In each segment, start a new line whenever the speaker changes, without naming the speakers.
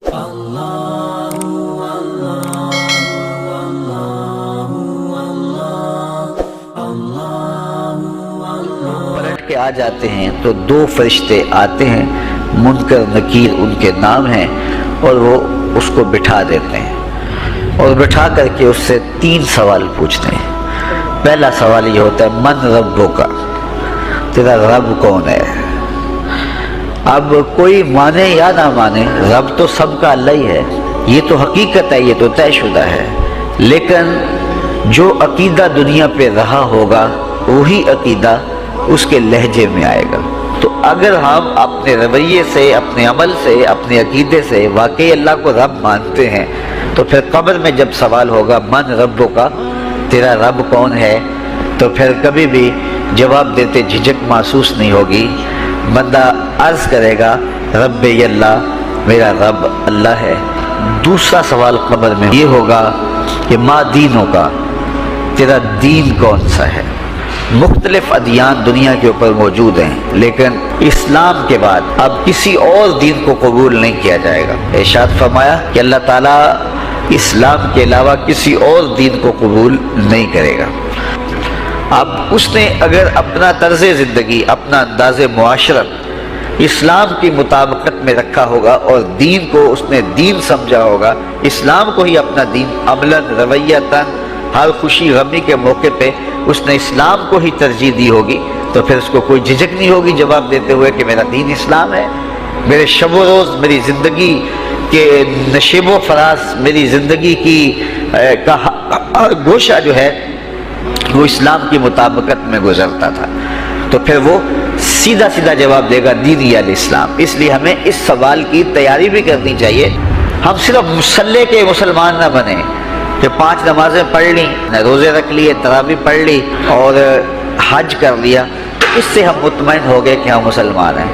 پلٹ کے آ جاتے ہیں تو دو فرشتے آتے ہیں، منکر نکیر ان کے نام ہیں، اور وہ اس کو بٹھا دیتے ہیں اور بٹھا کر کے اس سے 3 سوال پوچھتے ہیں۔ پہلا سوال یہ ہوتا ہے من ربک، تیرا رب کون ہے؟ اب کوئی مانے یا نہ مانے، رب تو سب کا اللہ ہی ہے، یہ تو حقیقت ہے، یہ تو طے شدہ ہے، لیکن جو عقیدہ دنیا پہ رہا ہوگا وہی عقیدہ اس کے لہجے میں آئے گا۔ تو اگر ہم اپنے رویے سے، اپنے عمل سے، اپنے عقیدے سے واقعی اللہ کو رب مانتے ہیں تو پھر قبر میں جب سوال ہوگا من ربک، تیرا رب کون ہے، تو پھر کبھی بھی جواب دیتے جھجک محسوس نہیں ہوگی۔ بندہ عرض کرے گا رب اللہ، میرا رب اللہ ہے۔ دوسرا سوال قبر میں یہ ہوگا کہ ما دینوں کا، تیرا دین کون سا ہے؟ مختلف ادیان دنیا کے اوپر موجود ہیں، لیکن اسلام کے بعد اب کسی اور دین کو قبول نہیں کیا جائے گا۔ ارشاد فرمایا کہ اللہ تعالیٰ اسلام کے علاوہ کسی اور دین کو قبول نہیں کرے گا۔ اب اس نے اگر اپنا طرز زندگی، اپنا انداز معاشرت اسلام کی مطابقت میں رکھا ہوگا اور دین کو اس نے دین سمجھا ہوگا، اسلام کو ہی اپنا دین، عملاً رویتاً ہر خوشی غمی کے موقع پہ اس نے اسلام کو ہی ترجیح دی ہوگی، تو پھر اس کو کوئی جھجک نہیں ہوگی جواب دیتے ہوئے کہ میرا دین اسلام ہے۔ میرے شب و روز، میری زندگی کے نشیب و فراز، میری زندگی کی کا گوشہ جو ہے وہ اسلام کی مطابقت میں گزرتا تھا، تو پھر وہ سیدھا سیدھا جواب دے گا دینی الاسلام۔ اس لیے ہمیں اس سوال کی تیاری بھی کرنی چاہیے۔ ہم صرف مسلح کے مسلمان نہ بنیں کہ 5 نمازیں پڑھ لی، روزے رکھ لیے، تراویح پڑھ لی اور حج کر لیا، تو اس سے ہم مطمئن ہو گئے کہ ہم مسلمان ہیں۔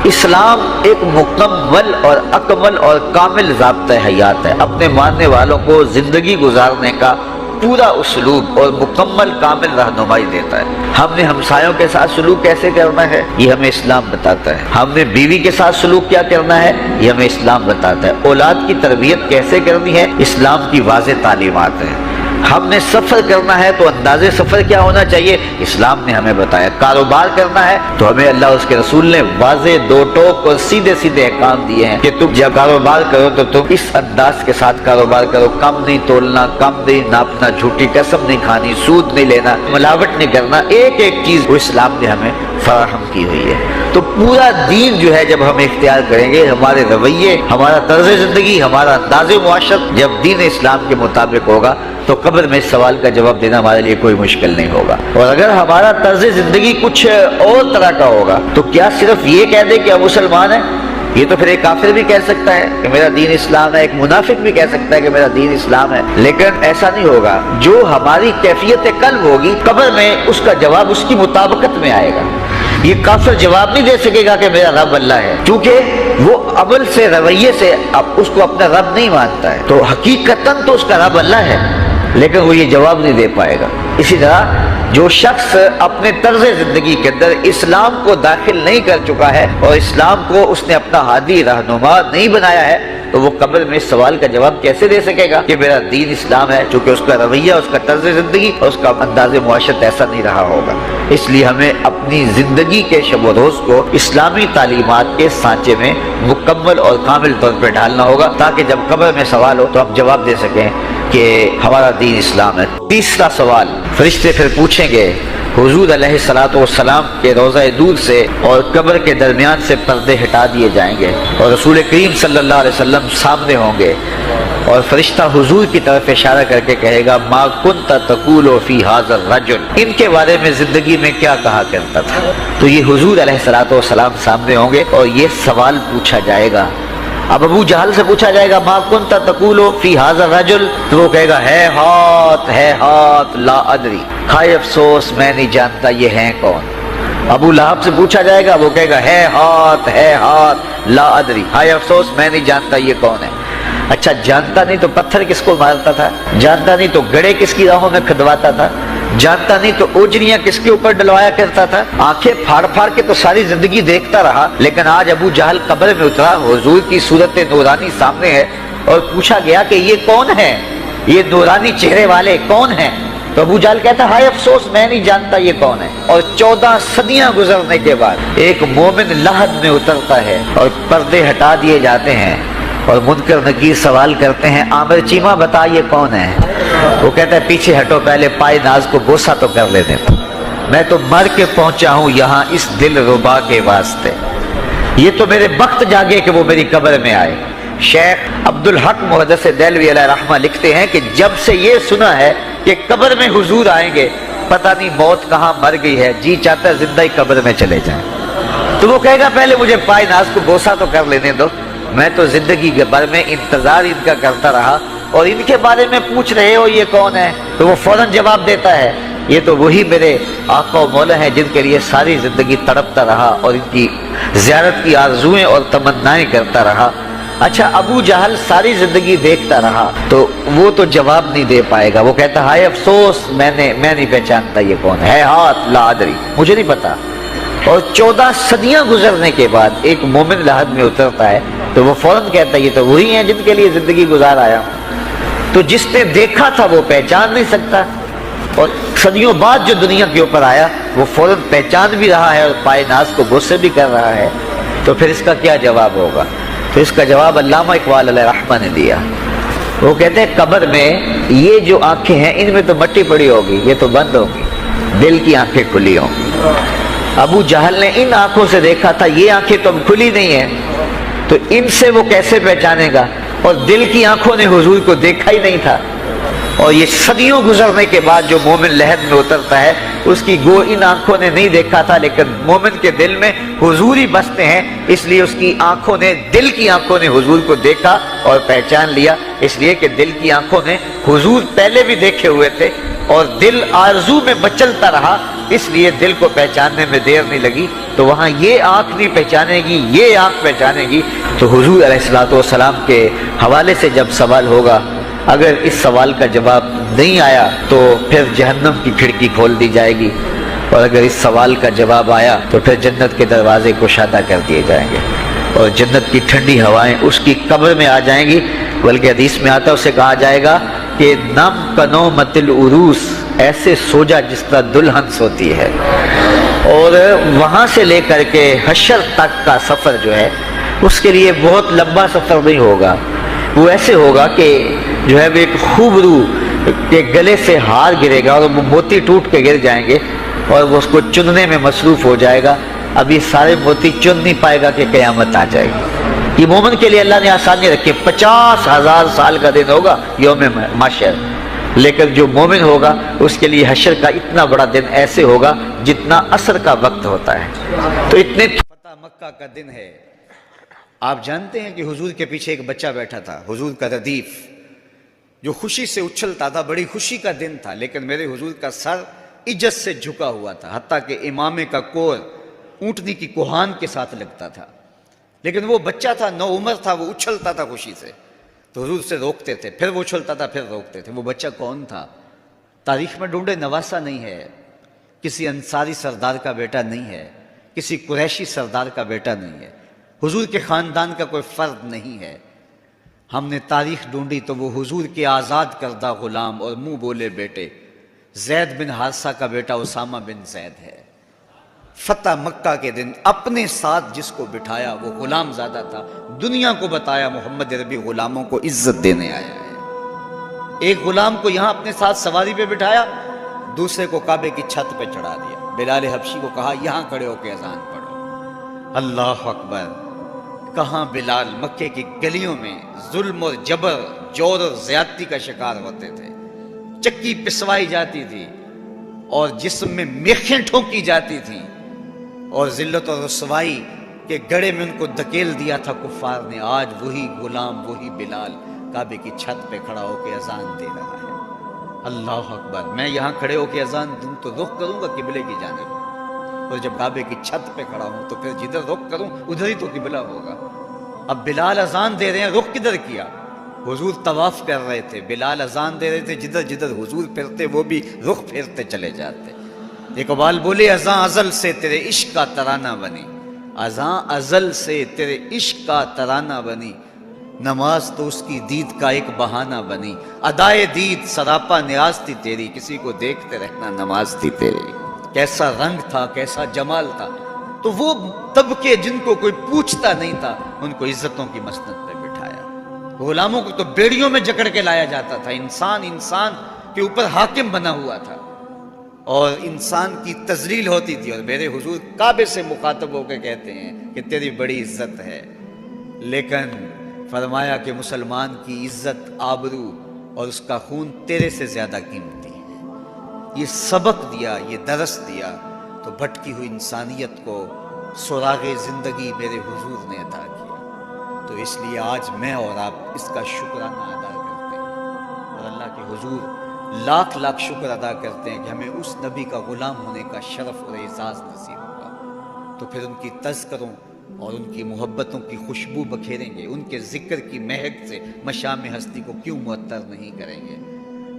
اسلام ایک مکمل اور اکمل اور کامل ضابطہ حیات ہے، اپنے ماننے والوں کو زندگی گزارنے کا پورا اسلوب اور مکمل کامل رہنمائی دیتا ہے۔ ہم نے ہمسایوں کے ساتھ سلوک کیسے کرنا ہے یہ ہمیں اسلام بتاتا ہے، ہم نے بیوی کے ساتھ سلوک کیا کرنا ہے یہ ہمیں اسلام بتاتا ہے، اولاد کی تربیت کیسے کرنی ہے اسلام کی واضح تعلیمات ہیں۔ ہم نے سفر کرنا ہے تو انداز سفر کیا ہونا چاہیے اسلام نے ہمیں بتایا۔ کاروبار کرنا ہے تو ہمیں اللہ اس کے رسول نے واضح 2 ٹوک اور سیدھے سیدھے احکام دیے ہیں کہ تم جب کاروبار کرو تو تم اس انداز کے ساتھ کاروبار کرو، کم نہیں تولنا، کم نہیں ناپنا، جھوٹی قسم نہیں کھانی، سود نہیں لینا، ملاوٹ نہیں کرنا، ایک ایک چیز وہ اسلام نے ہمیں فراہم کی ہوئی ہے۔ تو پورا دین جو ہے جب ہم اختیار کریں گے، ہمارے رویے، ہمارا طرز زندگی، ہمارا انداز معاشرت جب دین اسلام کے مطابق ہوگا تو قبر میں اس سوال کا جواب دینا ہمارے لیے کوئی مشکل نہیں ہوگا۔ اور اگر ہمارا طرز زندگی کچھ اور طرح کا ہوگا تو کیا صرف یہ کہہ دے کہ ہم مسلمان ہیں؟ یہ تو پھر ایک کافر بھی کہہ سکتا ہے کہ میرا دین اسلام ہے، ایک منافق بھی کہہ سکتا ہے کہ میرا دین اسلام ہے، لیکن ایسا نہیں ہوگا۔ جو ہماری کیفیت قلب ہوگی قبر میں اس کا جواب اس کی مطابقت میں آئے گا۔ یہ کافر جواب نہیں دے سکے گا کہ میرا رب اللہ ہے، کیونکہ وہ عمل سے، رویے سے اب اس کو اپنا رب نہیں مانتا ہے، تو حقیقتاً تو اس کا رب اللہ ہے، لیکن وہ یہ جواب نہیں دے پائے گا۔ اسی طرح جو شخص اپنے طرز زندگی کے اندر اسلام کو داخل نہیں کر چکا ہے اور اسلام کو اس نے اپنا ہادی رہنما نہیں بنایا ہے، تو وہ قبر میں اس سوال کا جواب کیسے دے سکے گا کہ میرا دین اسلام ہے، چونکہ اس کا رویہ، اس کا طرز زندگی اور اس کا انداز معاشرت ایسا نہیں رہا ہوگا۔ اس لیے ہمیں اپنی زندگی کے شب و روز کو اسلامی تعلیمات کے سانچے میں مکمل اور کامل طور پہ ڈھالنا ہوگا، تاکہ جب قبر میں سوال ہو تو ہم جواب دے سکیں کہ ہمارا دین اسلام ہے۔ تیسرا سوال فرشتے پھر پوچھیں گے، حضور علیہ الصلوۃ والسلام کے روضہ دور سے اور قبر کے درمیان سے پردے ہٹا دیے جائیں گے اور رسول کریم صلی اللہ علیہ وسلم سامنے ہوں گے، اور فرشتہ حضور کی طرف اشارہ کر کے کہے گا ما کنت تقول فی ھذا الرجل، ان کے بارے میں زندگی میں کیا کہا کرتا تھا۔ تو یہ حضور علیہ الصلوۃ والسلام سامنے ہوں گے اور یہ سوال پوچھا جائے گا۔ اب ابو جہل سے پوچھا جائے گا ما کنت تقول فی ھذا الرجل، تو وہ کہے گا ہے ہاتھ لا ادری، ہائے افسوس میں نہیں جانتا یہ ہیں کون۔ ابو لہب سے پوچھا جائے گا، وہ کہے گا ہے ہاتھ لا ادری، ہائے افسوس میں نہیں جانتا یہ کون ہے۔ اچھا جانتا نہیں تو پتھر کس کو مارتا تھا؟ جانتا نہیں تو گڑے کس کی راہوں میں کھدواتا تھا؟ جانتا نہیں تو اوجریاں کس کے اوپر ڈلوایا کرتا تھا؟ آنکھیں پھاڑ پھاڑ کے تو ساری زندگی دیکھتا رہا، لیکن آج ابو جہل قبر میں اترا، حضور کی صورت نورانی سامنے ہے، اور پوچھا گیا کہ یہ کون ہے، یہ نورانی چہرے والے کون ہیں؟ تو ابو جہل کہتا ہے ہائے افسوس میں نہیں جانتا یہ کون ہے۔ اور 14 صدیاں گزرنے کے بعد ایک مومن لحد میں اترتا ہے اور پردے ہٹا دیے جاتے ہیں، اور منکر نکیر سوال کرتے ہیں عامر چیمہ بتا یہ کون ہے؟ وہ کہتا ہے پیچھے ہٹو، پہلے پائے ناز کو بوسہ تو کر لینے دو، میں تو مر کے پہنچا ہوں یہاں اس دل ربا کے واسطے، یہ تو میرے بخت جاگے کہ وہ میری قبر میں آئے۔ شیخ عبدالحق محدث دہلوی علیہ رحمہ لکھتے ہیں کہ جب سے یہ سنا ہے کہ قبر میں حضور آئیں گے، پتہ نہیں موت کہاں مر گئی ہے، جی چاہتا ہے زندہ ہی قبر میں چلے جائیں۔ تو وہ کہے گا پہلے مجھے پائے ناز کو بوسہ تو کر لینے دو، میں تو زندگی کے بھر میں انتظار ان کا کرتا رہا، اور ان کے بارے میں پوچھ رہے ہو یہ کون ہے؟ تو وہ فوراً جواب دیتا ہے یہ تو وہی میرے آقا و مولا ہیں جن کے لیے ساری زندگی تڑپتا رہا اور ان کی زیارت کی آرزوئیں اور تمنائیں کرتا رہا۔ اچھا ابو جہل ساری زندگی دیکھتا رہا تو وہ تو جواب نہیں دے پائے گا، وہ کہتا ہائے افسوس میں نہیں پہچانتا یہ کون ہے، ہاتھ لا ادری مجھے نہیں پتا۔ اور 14 صدیاں گزرنے کے بعد ایک مومن لحد میں اترتا ہے تو وہ فوراً کہتا ہے یہ تو وہی ہیں جن کے لیے زندگی گزار آیا ہوں۔ تو جس نے دیکھا تھا وہ پہچان نہیں سکتا، اور صدیوں بعد جو دنیا کے اوپر آیا وہ فوراً پہچان بھی رہا ہے اور پائے ناز کو غصے بھی کر رہا ہے، تو پھر اس کا کیا جواب ہوگا؟ تو اس کا جواب علامہ اقبال علیہ رحمہ نے دیا۔ وہ کہتے ہیں قبر میں یہ جو آنکھیں ہیں ان میں تو مٹی پڑی ہوگی، یہ تو بند ہوگی، دل کی آنکھیں کھلی ہوں گی۔ ابو جہل نے ان آنکھوں سے دیکھا تھا، یہ آنکھیں تو کھلی نہیں ہیں، تو ان سے وہ کیسے پہچانے گا؟ اور دل کی آنکھوں نے حضور کو دیکھا ہی نہیں تھا۔ اور یہ صدیوں گزرنے کے بعد جو مومن لحد میں اترتا ہے اس کی گو ان آنکھوں نے نہیں دیکھا تھا، لیکن مومن کے دل میں حضور ہی بستے ہیں، اس لیے اس کی آنکھوں نے، دل کی آنکھوں نے حضور کو دیکھا اور پہچان لیا، اس لیے کہ دل کی آنکھوں نے حضور پہلے بھی دیکھے ہوئے تھے اور دل آرزو میں مچلتا رہا، اس لیے دل کو پہچاننے میں دیر نہیں لگی۔ تو وہاں یہ آنکھ نہیں پہچانے گی، یہ آنکھ پہچانے گی۔ تو حضور علیہ السلام کے حوالے سے جب سوال ہوگا، اگر اس سوال کا جواب نہیں آیا تو پھر جہنم کی کھڑکی کھول دی جائے گی، اور اگر اس سوال کا جواب آیا تو پھر جنت کے دروازے کشادہ کر دیے جائیں گے، اور جنت کی ٹھنڈی ہوائیں اس کی قبر میں آ جائیں گی۔ بلکہ حدیث میں آتا ہے اسے کہا جائے گا کہ نم کنومت العروس، ایسے سو جا جس طرح دلہن سوتی ہے۔ اور وہاں سے لے کر کے حشر تک کا سفر جو ہے اس کے لیے بہت لمبا سفر نہیں ہوگا، وہ ایسے ہوگا کہ جو ہے وہ ایک خوبرو کے گلے سے ہار گرے گا اور وہ موتی ٹوٹ کے گر جائیں گے، اور وہ اس کو چننے میں مصروف ہو جائے گا، اب یہ سارے موتی چن نہیں پائے گا کہ قیامت آ جائے گی۔ یہ مومن کے لیے اللہ نے آسانی رکھی، 50,000 سال کا دن ہوگا یوم محشر، لیکن جو مومن ہوگا اس کے لیے حشر کا اتنا بڑا دن ایسے ہوگا جتنا عصر کا وقت ہوتا ہے۔ تو اتنے فتح مکہ کا دن ہے۔ آپ جانتے ہیں کہ حضور کے پیچھے ایک بچہ بیٹھا تھا، حضور کا ردیف، جو خوشی سے اچھلتا تھا، بڑی خوشی کا دن تھا، لیکن میرے حضور کا سر عجز سے جھکا ہوا تھا، حتیٰ کہ امامے کا کور اونٹنی کی کوہان کے ساتھ لگتا تھا، لیکن وہ بچہ تھا، نو عمر تھا، وہ اچھلتا تھا خوشی سے، تو حضور سے روکتے تھے، پھر وہ اچھلتا تھا، پھر روکتے تھے۔ وہ بچہ کون تھا؟ تاریخ میں ڈھونڈے، نواسا نہیں ہے، کسی انصاری سردار کا بیٹا نہیں ہے، کسی قریشی سردار کا بیٹا نہیں ہے، حضور کے خاندان کا کوئی فرد نہیں ہے۔ ہم نے تاریخ ڈھونڈی تو وہ حضور کے آزاد کردہ غلام اور منہ بولے بیٹے زید بن حارثہ کا بیٹا اسامہ بن زید ہے۔ فتح مکہ کے دن اپنے ساتھ جس کو بٹھایا وہ غلام زادہ تھا، دنیا کو بتایا محمد عربی غلاموں کو عزت دینے آیا ہے۔ ایک غلام کو یہاں اپنے ساتھ سواری پہ بٹھایا، دوسرے کو کعبے کی چھت پہ چڑھا دیا، بلال حبشی کو کہا یہاں کھڑے ہو کے اذان پڑھو۔ اللہ اکبر! کہاں بلال مکے کی گلیوں میں ظلم اور جبر، جور اور زیادتی کا شکار ہوتے تھے، چکی پسوائی جاتی تھی اور جسم میں میخیں ٹھونکی جاتی تھیں، اور ذلت اور رسوائی کے گڑھے میں ان کو دھکیل دیا تھا کفار نے۔ آج وہی غلام، وہی بلال کعبے کی چھت پہ کھڑا ہو کے اذان دے رہا ہے۔ اللہ اکبر! میں یہاں کھڑے ہو کے اذان دوں تو رخ کروں گا قبلے کی جانب، اور جب کعبے کی چھت پہ کھڑا ہوں تو پھر جدھر رخ کروں ادھر ہی تو قبلہ ہوگا۔ اب بلال اذان دے رہے ہیں، رخ کدھر کیا؟ حضور طواف کر رہے تھے، بلال اذان دے رہے تھے، جدھر جدھر حضور پھرتے وہ بھی رخ پھیرتے چلے جاتے۔ اقبال بولے اذاں ازل سے تیرے عشق کا ترانہ بنی، اذاں ازل سے تیرے عشق کا ترانہ بنی، نماز تو اس کی دید کا ایک بہانہ بنی، ادائے دید سراپا نیاز تھی تیری، کسی کو دیکھتے رہنا نماز تھی تیری۔ کیسا رنگ تھا، کیسا جمال تھا۔ تو وہ طبقے جن کو کوئی پوچھتا نہیں تھا، ان کو عزتوں کی مسند پہ بٹھایا۔ غلاموں کو تو بیڑیوں میں جکڑ کے لایا جاتا تھا، انسان انسان کے اوپر حاکم بنا ہوا تھا اور انسان کی تذلیل ہوتی تھی، اور میرے حضور کعبے سے مخاطب ہو کے کہتے ہیں کہ تیری بڑی عزت ہے، لیکن فرمایا کہ مسلمان کی عزت، آبرو اور اس کا خون تیرے سے زیادہ قیمتی ہے۔ یہ سبق دیا، یہ درس دیا تو بھٹکی ہوئی انسانیت کو سراغ زندگی میرے حضور نے عطا کیا۔ تو اس لیے آج میں اور آپ اس کا شکرانہ ادا کرتے ہیں، اور اللہ کے حضور لاکھ لاکھ شکر ادا کرتے ہیں کہ ہمیں اس نبی کا غلام ہونے کا شرف اور اعزاز نصیب ہوگا۔ تو پھر ان کی تذکروں اور ان کی محبتوں کی خوشبو بکھیریں گے، ان کے ذکر کی مہک سے مشام ہستی کو کیوں معطر نہیں کریں گے،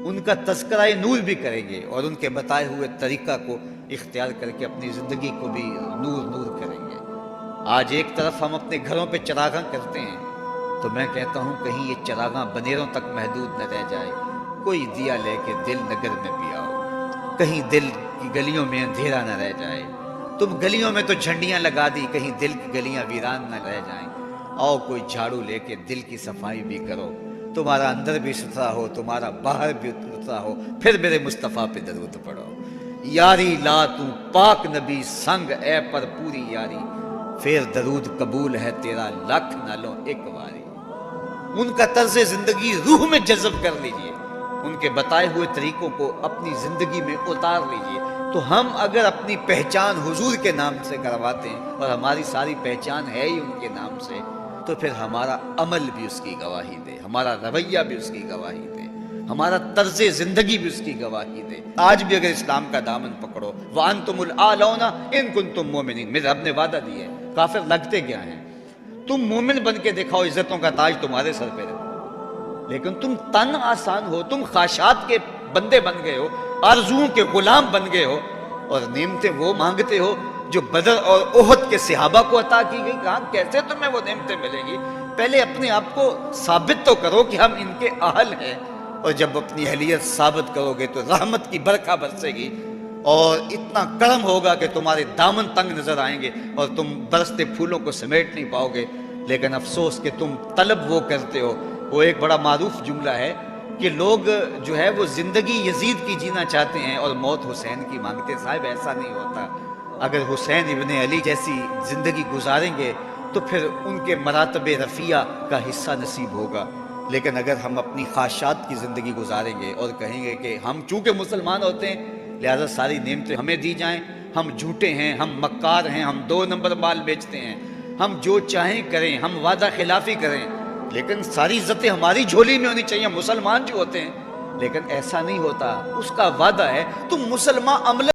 ان کا تذکرہ نور بھی کریں گے، اور ان کے بتائے ہوئے طریقہ کو اختیار کر کے اپنی زندگی کو بھی نور نور کریں گے۔ آج ایک طرف ہم اپنے گھروں پہ چراغاں کرتے ہیں، تو میں کہتا ہوں کہیں یہ چراغاں بنیروں تک محدود نہ رہ جائے، کوئی دیا لے کے دل نگر میں بھی آؤ، کہیں دل کی گلیوں میں اندھیرا نہ رہ جائے۔ تم گلیوں میں تو جھنڈیاں لگا دی، کہیں دل کی گلیاں ویران نہ رہ جائیں۔ آؤ کوئی جھاڑو لے کے دل کی صفائی بھی کرو، تمہارا اندر بھی ستھرا ہو، تمہارا باہر بھی ستھرا ہو، پھر میرے مصطفیٰ پہ درود پڑھو۔ یاری لا تو پاک نبی سنگ اے پر پوری یاری، پھر درود قبول ہے تیرا لکھ نہ لو ایک واری۔ ان کا طرز زندگی روح میں جذب کر لیجئے، ان کے بتائے ہوئے طریقوں کو اپنی زندگی میں اتار لیجئے۔ تو ہم اگر اپنی پہچان حضور کے نام سے کرواتے ہیں، اور ہماری ساری پہچان ہے ہی ان کے نام سے، تو پھر ہمارا عمل بھی اس کی گواہی دے، ہمارا رویہ بھی اس کی گواہی دے، ہمارا طرز زندگی بھی اس کی گواہی دے۔ آج بھی اگر اسلام کا دامن پکڑو، وَأَنْتُمُ الْأَعْلَوْنَ إِن كُنْتُم مُؤْمِنِينَ، میرے رب نے وعدہ دیا ہے، کافر لگتے کیا ہیں، تم مومن بن کے دکھاؤ، عزتوں کا تاج تمہارے سر پہ رکھو، لیکن تم تن آسان ہو، تم خواہشات کے بندے بن گئے ہو، آرزوؤں کے غلام بن گئے ہو، اور نعمتیں وہ مانگتے ہو جو بدر اور احد کے صحابہ کو عطا کی گئی۔ کہاں کیسے تمہیں وہ نعمتیں ملیں گی؟ پہلے اپنے آپ کو ثابت تو کرو کہ ہم ان کے اہل ہیں، اور جب اپنی اہلیت ثابت کرو گے تو رحمت کی برکھا برسے گی، اور اتنا کرم ہوگا کہ تمہارے دامن تنگ نظر آئیں گے اور تم برستے پھولوں کو سمیٹ نہیں پاؤ گے۔ لیکن افسوس کہ تم طلب وہ کرتے ہو۔ وہ ایک بڑا معروف جملہ ہے کہ لوگ جو ہے وہ زندگی یزید کی جینا چاہتے ہیں اور موت حسین کی مانگتے۔ صاحب ایسا نہیں ہوتا۔ اگر حسین ابن علی جیسی زندگی گزاریں گے تو پھر ان کے مراتب رفیع کا حصہ نصیب ہوگا، لیکن اگر ہم اپنی خواہشات کی زندگی گزاریں گے اور کہیں گے کہ ہم چونکہ مسلمان ہوتے ہیں لہذا ساری نعمتیں ہمیں دی جائیں، ہم جھوٹے ہیں، ہم مکار ہیں، ہم 2 نمبر مال بیچتے ہیں، ہم جو چاہیں کریں، ہم وعدہ خلافی کریں، لیکن ساری عزتیں ہماری جھولی میں ہونی چاہیے، مسلمان جو ہوتے ہیں، لیکن ایسا نہیں ہوتا۔ اس کا وعدہ ہے تم مسلمان عمل